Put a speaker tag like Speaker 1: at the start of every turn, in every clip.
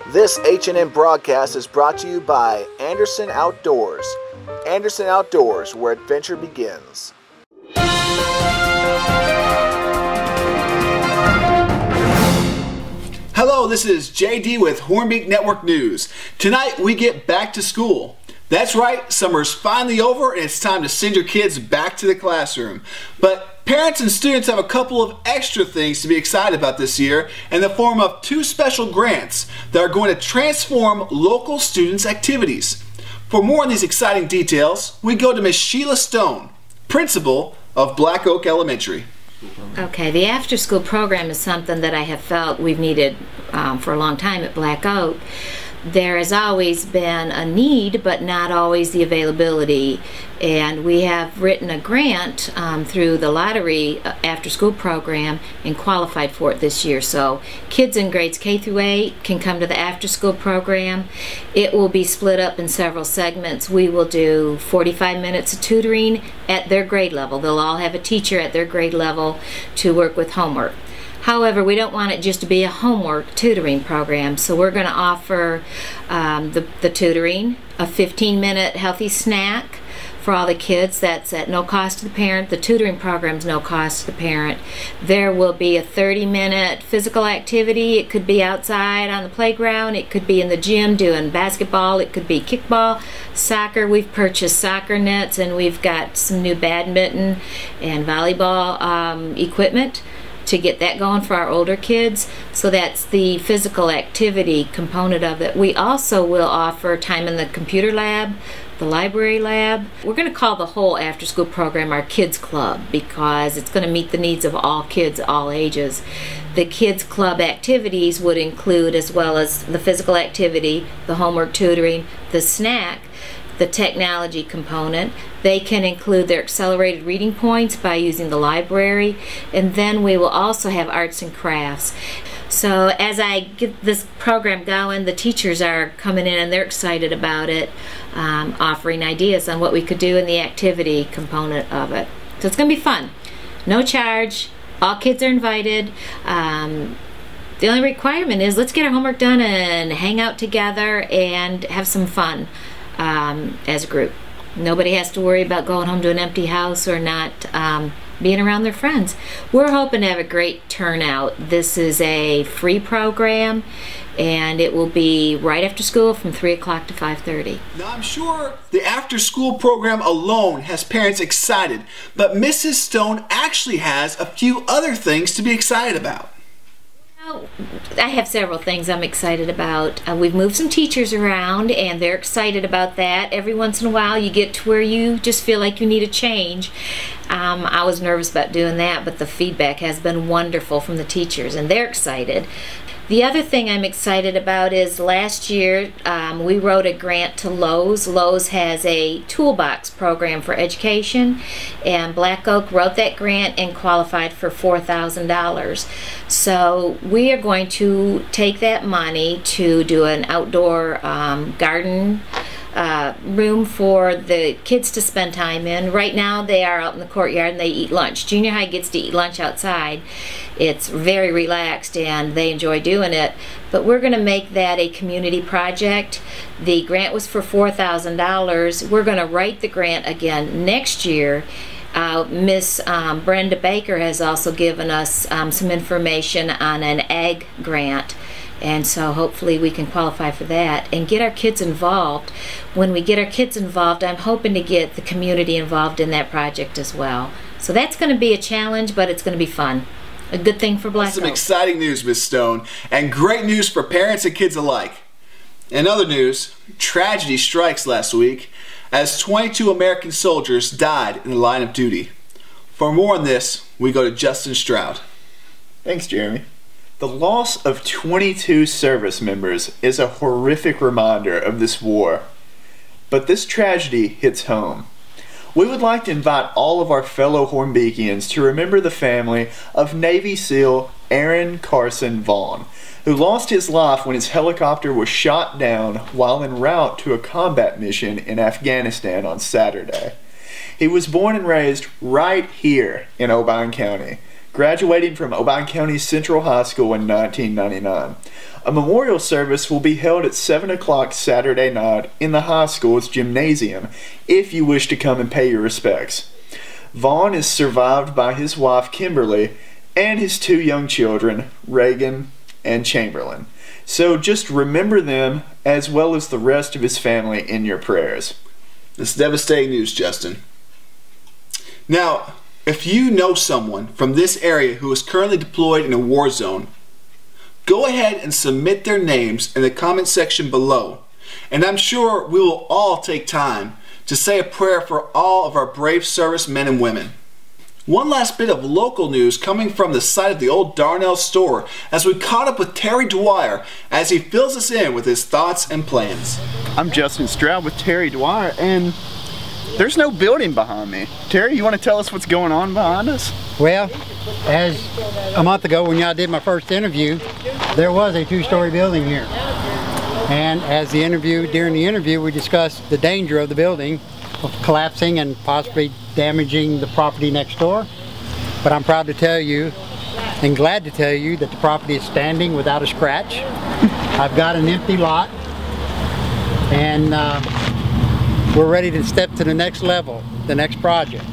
Speaker 1: This HNN broadcast is brought to you by Anderson Outdoors. Anderson Outdoors, where adventure begins.
Speaker 2: Hello, this is JD with Hornbeak Network News. Tonight we get back to school. That's right, summer's finally over and it's time to send your kids back to the classroom. But parents and students have a couple of extra things to be excited about this year in the form of two special grants that are going to transform local students' activities. For more on these exciting details, we go to Ms. Sheila Stone, principal of Black Oak Elementary.
Speaker 3: Okay, the after-school program is something that I have felt we've needed for a long time at Black Oak. There has always been a need, but not always the availability. And we have written a grant through the lottery after-school program and qualified for it this year. So kids in grades K through 8 can come to the after-school program. It will be split up in several segments. We will do 45 minutes of tutoring at their grade level. They'll all have a teacher at their grade level to work with homework. However, we don't want it just to be a homework tutoring program, so we're going to offer the tutoring, a 15-minute healthy snack for all the kids. That's at no cost to the parent. The tutoring program's no cost to the parent. There will be a 30-minute physical activity. It could be outside on the playground. It could be in the gym doing basketball. It could be kickball, soccer. We've purchased soccer nets, and we've got some new badminton and volleyball equipment to get that going for our older kids. So that's the physical activity component of it. We also will offer time in the computer lab, the library lab. We're going to call the whole after-school program our Kids Club because it's going to meet the needs of all kids, all ages. The Kids Club activities would include, as well as the physical activity, the homework tutoring, the snack, the technology component. They can include their accelerated reading points by using the library, and then we will also have arts and crafts. So as I get this program going, the teachers are coming in and they're excited about it, offering ideas on what we could do in the activity component of it. So it's going to be fun. No charge. All kids are invited. The only requirement is let's get our homework done and hang out together and have some fun as a group. Nobody has to worry about going home to an empty house or not being around their friends. We're hoping to have a great turnout. This is a free program and it will be right after school from 3 o'clock to 5:30.
Speaker 2: Now I'm sure the after-school program alone has parents excited, but Mrs. Stone actually has a few other things to be excited about.
Speaker 3: I have several things I'm excited about. We've moved some teachers around and they're excited about that. Every once in a while you get to where you just feel like you need a change. I was nervous about doing that, but the feedback has been wonderful from the teachers and they're excited. The other thing I'm excited about is last year we wrote a grant to Lowe's. Lowe's has a toolbox program for education, and Black Oak wrote that grant and qualified for $4,000. So we are going to take that money to do an outdoor garden room for the kids to spend time in. Right now they are out in the courtyard and they eat lunch. Junior high gets to eat lunch outside. It's very relaxed and they enjoy doing it. But we're going to make that a community project. The grant was for $4,000. We're going to write the grant again next year. Miss Brenda Baker has also given us some information on an egg grant. And so hopefully we can qualify for that and get our kids involved. When we get our kids involved, I'm hoping to get the community involved in that project as well. So that's going to be a challenge, but it's going to be fun. A good thing for Black Oak.
Speaker 2: Some exciting news, Miss Stone, and great news for parents and kids alike. In other news, tragedy strikes last week as 22 American soldiers died in the line of duty. For more on this, we go to Justin Stroud.
Speaker 4: Thanks, Jeremy. The loss of 22 service members is a horrific reminder of this war. But this tragedy hits home. We would like to invite all of our fellow Hornbeakians to remember the family of Navy SEAL Aaron Vaughn, who lost his life when his helicopter was shot down while en route to a combat mission in Afghanistan on Saturday. He was born and raised right here in Obion County. graduating from Obion County Central High School in 1999. A memorial service will be held at 7 o'clock Saturday night in the high school's gymnasium if you wish to come and pay your respects. Vaughn is survived by his wife Kimberly and his 2 young children, Reagan and Chamberlain. So just remember them as well as the rest of his family in your prayers.
Speaker 2: This is devastating news, Justin. Now, if you know someone from this area who is currently deployed in a war zone, go ahead and submit their names in the comment section below. And I'm sure we will all take time to say a prayer for all of our brave servicemen and women. One last bit of local news coming from the site of the Old Darnell store as we caught up with Terry Dwyer as he fills us in with his thoughts and plans.
Speaker 4: I'm Justin Stroud with Terry Dwyer, and there's no building behind me. Terry, you want to tell us what's going on behind us?
Speaker 5: Well, as a month ago when y'all did my first interview, there was a 2-story building here. And as during the interview, we discussed the danger of the building of collapsing and possibly damaging the property next door. But I'm proud to tell you and glad to tell you that the property is standing without a scratch. I've got an empty lot, and we're ready to step to the next level, the next project.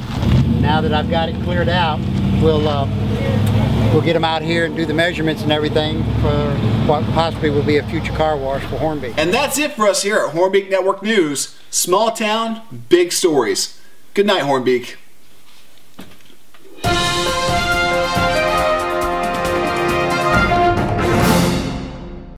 Speaker 5: Now that I've got it cleared out, we'll get them out here and do the measurements and everything for what possibly will be a future car wash for Hornbeak.
Speaker 2: And that's it for us here at Hornbeak Network News. Small town, big stories. Good night, Hornbeak.